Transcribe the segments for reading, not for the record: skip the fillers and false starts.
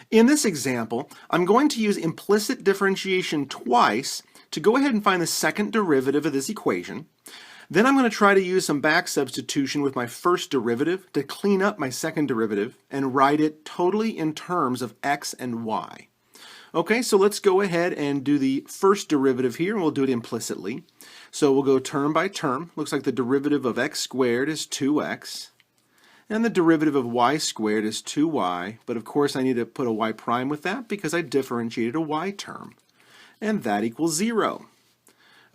In this example, I'm going to use implicit differentiation twice to go ahead and find the second derivative of this equation. Then I'm going to try to use some back substitution with my first derivative to clean up my second derivative and write it totally in terms of x and y. Okay, so let's go ahead and do the first derivative here, and we'll do it implicitly. So we'll go term by term. Looks like the derivative of x squared is 2x. And the derivative of y squared is 2y, but of course I need to put a y prime with that because I differentiated a y term. And that equals 0.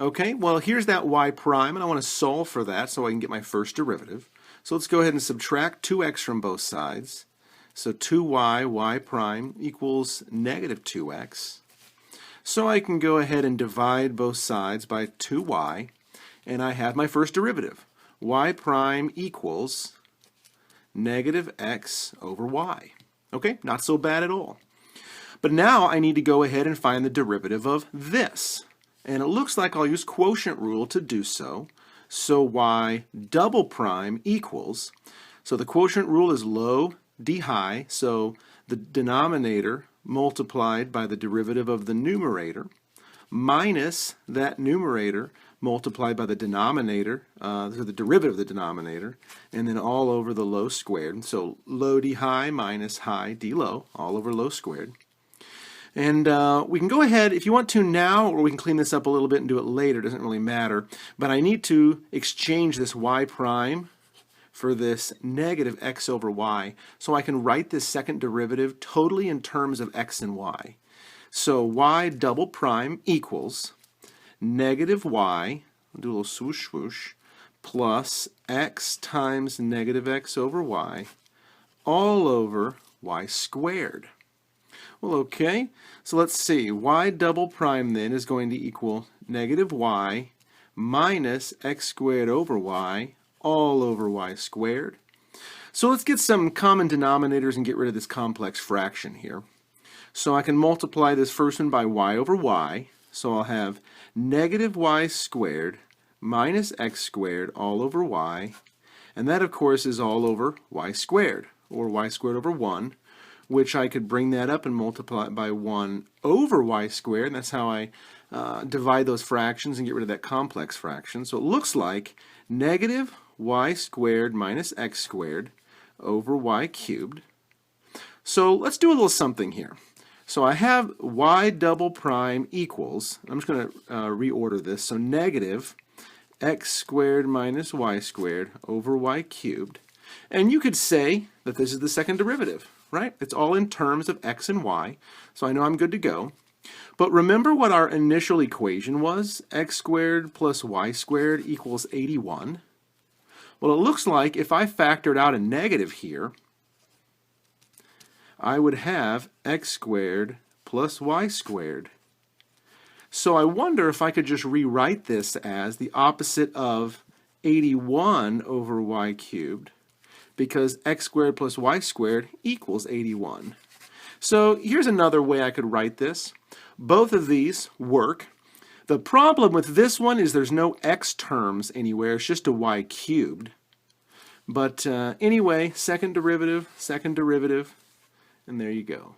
Okay, well here's that y prime, and I want to solve for that so I can get my first derivative. So let's go ahead and subtract 2x from both sides. So 2y, y prime, equals negative 2x. So I can go ahead and divide both sides by 2y, and I have my first derivative. Y prime equals negative x over y. Okay, not so bad at all. But now I need to go ahead and find the derivative of this. And it looks like I'll use quotient rule to do so. So y double prime equals, so the quotient rule is low d high, so the denominator multiplied by the derivative of the numerator minus that numerator multiplied by the denominator, so the derivative of the denominator, and then all over the low squared. So low d high minus high d low, all over low squared. And we can go ahead, if you want to now, or we can clean this up a little bit and do it later, doesn't really matter. But I need to exchange this y prime for this negative x over y, so I can write this second derivative totally in terms of x and y. So y double prime equals negative y, I'll do a little swoosh swoosh, plus x times negative x over y, all over y squared. Well, okay, so let's see. Y double prime then is going to equal negative y minus x squared over y all over y squared. So let's get some common denominators and get rid of this complex fraction here. So I can multiply this first one by y over y. So I'll have negative y squared minus x squared all over y. And that, of course, is all over y squared, or y squared over 1, which I could bring that up and multiply it by 1 over y squared. And that's how I divide those fractions and get rid of that complex fraction. So it looks like negative y squared minus x squared over y cubed. So let's do a little something here. So I have y double prime equals, I'm just going to reorder this, so negative x squared minus y squared over y cubed. And you could say that this is the second derivative, right? It's all in terms of x and y, so I know I'm good to go. But remember what our initial equation was? X squared plus y squared equals 81. Well, it looks like if I factored out a negative here, I would have x squared plus y squared. So I wonder if I could just rewrite this as the opposite of 81 over y cubed, because x squared plus y squared equals 81. So here's another way I could write this. Both of these work. The problem with this one is there's no x terms anywhere, it's just a y cubed. But anyway, second derivative, and there you go.